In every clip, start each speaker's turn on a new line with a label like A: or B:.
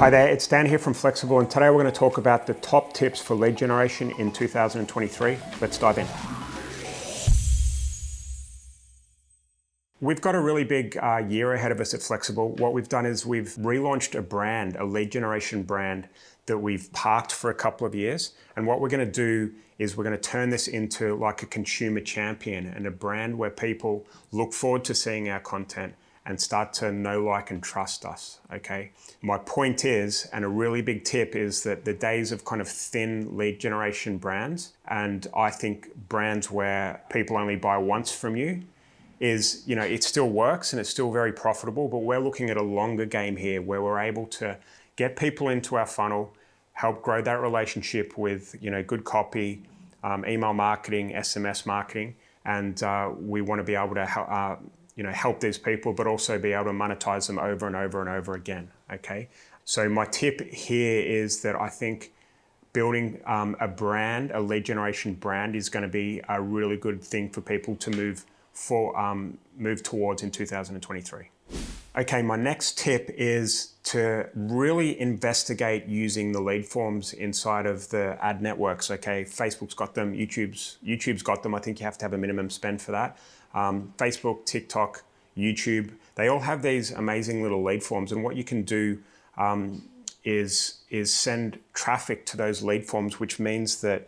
A: Hi there, it's Dan here from Flexxable, and today we're going to talk about the top tips for lead generation in 2023. Let's dive in. We've got a really big year ahead of us at Flexxable. What we've done is we've relaunched a brand, a lead generation brand that we've parked for a couple of years. And what we're going to do is we're going to turn this into like a consumer champion and a brand where people look forward to seeing our content and start to know, like, and trust us, okay? My point is, and a really big tip is that the days of kind of thin lead generation brands, and I think brands where people only buy once from you, is, you know, it still works and it's still very profitable, but we're looking at a longer game here where we're able to get people into our funnel, help grow that relationship with, you know, good copy, email marketing, SMS marketing, and we want to be able to help these people, but also be able to monetize them over and over and over again, okay? So my tip here is that I think building a brand, a lead generation brand, is going to be a really good thing for people to move towards in 2023. Okay, my next tip is to really investigate using the lead forms inside of the ad networks, okay? Facebook's got them, YouTube's got them. I think you have to have a minimum spend for that. Facebook, TikTok, YouTube, they all have these amazing little lead forms, and what you can do is send traffic to those lead forms, which means that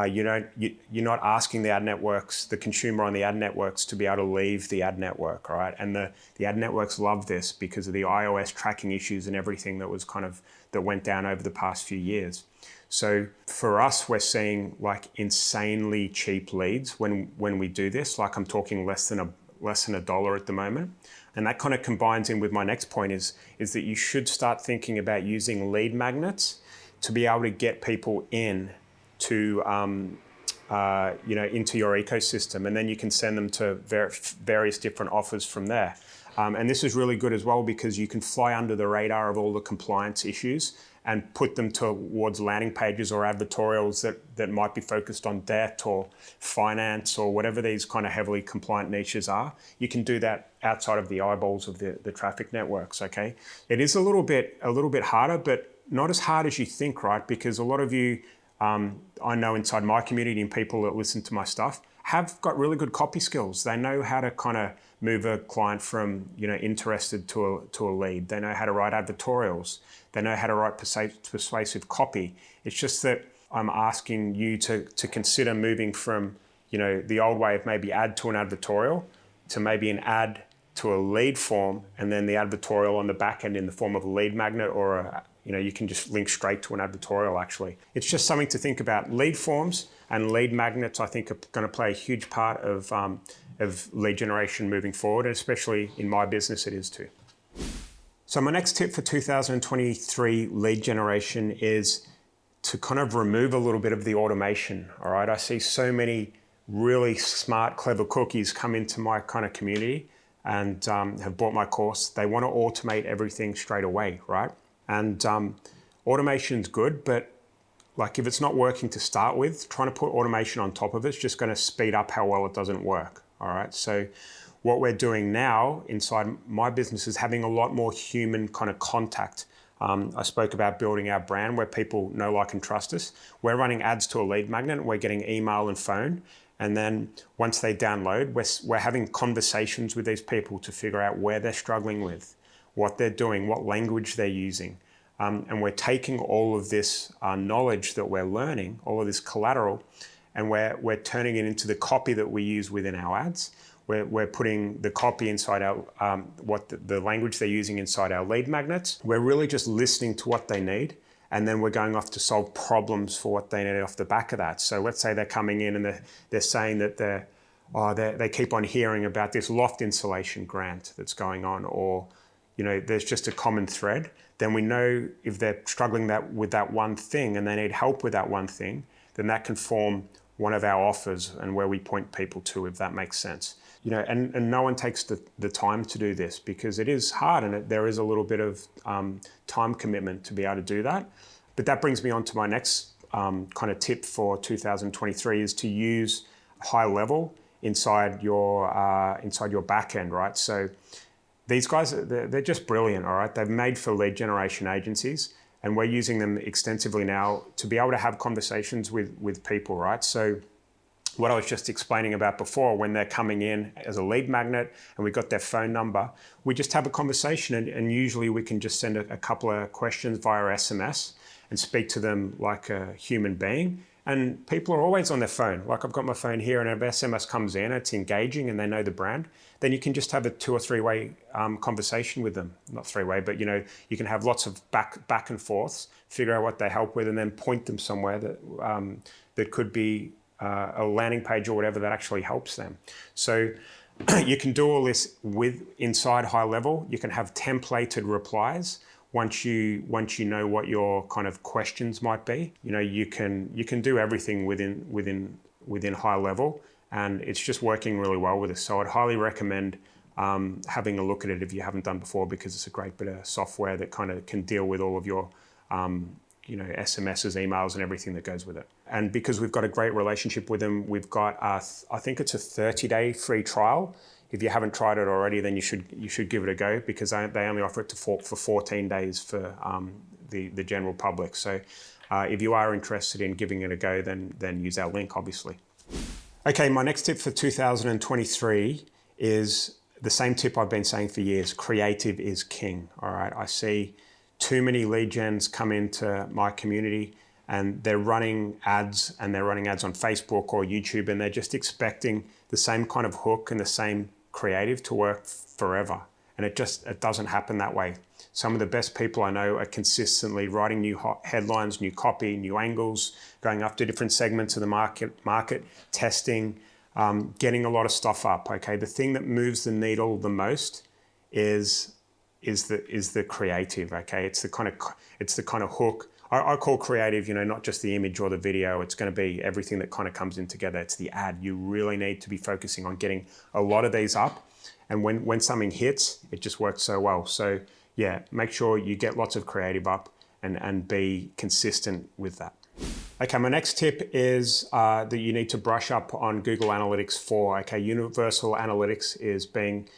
A: you're not asking the ad networks, the consumer on the ad networks, to be able to leave the ad network, all right? And the ad networks love this because of the iOS tracking issues and everything that went down over the past few years. So for us, we're seeing like insanely cheap leads when we do this. Like, I'm talking less than $1 at the moment. And that kind of combines in with my next point is that you should start thinking about using lead magnets to be able to get people in to into your ecosystem, and then you can send them to various different offers from there. And this is really good as well because you can fly under the radar of all the compliance issues and put them towards landing pages or advertorials that might be focused on debt or finance or whatever these kind of heavily compliant niches are. You can do that outside of the eyeballs of the traffic networks, okay? It is a little bit harder, but not as hard as you think, right? Because a lot of you, I know inside my community and people that listen to my stuff have got really good copy skills. They know how to kind of move a client from, interested to a lead. They know how to write advertorials. They know how to write persuasive copy. It's just that I'm asking you to consider moving from, the old way of maybe ad to an advertorial to maybe an ad to a lead form, and then the advertorial on the back end in the form of a lead magnet or you can just link straight to an advertorial, actually. It's just something to think about. Lead forms and lead magnets, I think, are going to play a huge part of lead generation moving forward, and especially in my business, it is too. So my next tip for 2023 lead generation is to kind of remove a little bit of the automation, all right? I see so many really smart, clever cookies come into my kind of community and have bought my course. They want to automate everything straight away, right? And automation's good, but like if it's not working to start with, trying to put automation on top of it's just going to speed up how well it doesn't work, all right? So what we're doing now inside my business is having a lot more human kind of contact. I spoke about building our brand where people know, like, and trust us. We're running ads to a lead magnet. We're getting email and phone. And then once they download, we're having conversations with these people to figure out where they're struggling with, what they're doing, what language they're using. And we're taking all of this knowledge that we're learning, all of this collateral, and we're turning it into the copy that we use within our ads. We're putting the copy inside our, the language they're using inside our lead magnets. We're really just listening to what they need, and then we're going off to solve problems for what they need off the back of that. So let's say they're coming in and they're saying that they keep on hearing about this loft insulation grant that's going on, or there's just a common thread. Then we know if they're struggling with that one thing and they need help with that one thing, then that can form one of our offers and where we point people to, if that makes sense. And no one takes the time to do this because it is hard and there is a little bit of time commitment to be able to do that. But that brings me on to my next kind of tip for 2023 is to use high level inside your back end, right? So these guys, they're just brilliant, all right? They've made for lead generation agencies, and we're using them extensively now to be able to have conversations with people, right? So what I was just explaining about before, when they're coming in as a lead magnet and we got their phone number, we just have a conversation, and usually we can just send a couple of questions via SMS and speak to them like a human being. And people are always on their phone. Like I've got my phone here, and if SMS comes in, it's engaging and they know the brand, then you can just have a 2 or 3 way conversation with them. Not 3 way, but you can have lots of back and forths, figure out what they help with, and then point them somewhere that could be a landing page or whatever that actually helps them. So you can do all this inside high level. You can have templated replies. Once you know what your kind of questions might be, you can do everything within high level, and it's just working really well with us. So I'd highly recommend having a look at it if you haven't done before, because it's a great bit of software that kind of can deal with all of your SMSs, emails, and everything that goes with it. And because we've got a great relationship with them, we've got I think it's a 30-day free trial. If you haven't tried it already, then you should give it a go, because they only offer it for 14 days for the general public. So if you are interested in giving it a go, then use our link, obviously. Okay, my next tip for 2023 is the same tip I've been saying for years. Creative is king, all right? I see too many lead gens come into my community and they're running ads, and they're running ads on Facebook or YouTube, and they're just expecting the same kind of hook and the same creative to work forever. And it doesn't happen that way. Some of the best people I know are consistently writing new headlines, new copy, new angles, going after different segments of the market, testing, getting a lot of stuff up. Okay, the thing that moves the needle the most is the creative. Okay, it's the kind of hook. I call creative, not just the image or the video. It's going to be everything that kind of comes in together. It's the ad. You really need to be focusing on getting a lot of these up. And when something hits, it just works so well. So yeah, make sure you get lots of creative up and be consistent with that. Okay, my next tip is that you need to brush up on Google Analytics 4. Okay, Universal Analytics is being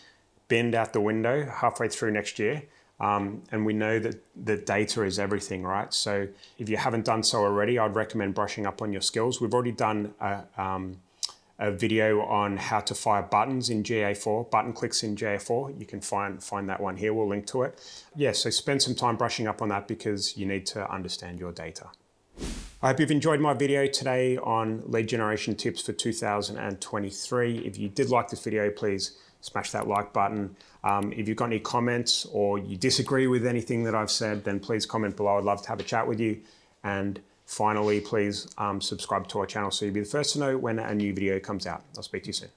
A: binned out the window halfway through next year. And we know that the data is everything, right? So if you haven't done so already, I'd recommend brushing up on your skills. We've already done a video on how to fire buttons in GA4, button clicks in GA4. You can find that one here. We'll link to it. Yeah, so spend some time brushing up on that, because you need to understand your data. I hope you've enjoyed my video today on lead generation tips for 2023. If you did like this video, please smash that like button. If you've got any comments or you disagree with anything that I've said, then please comment below. I'd love to have a chat with you. And finally, please subscribe to our channel so you'll be the first to know when a new video comes out. I'll speak to you soon.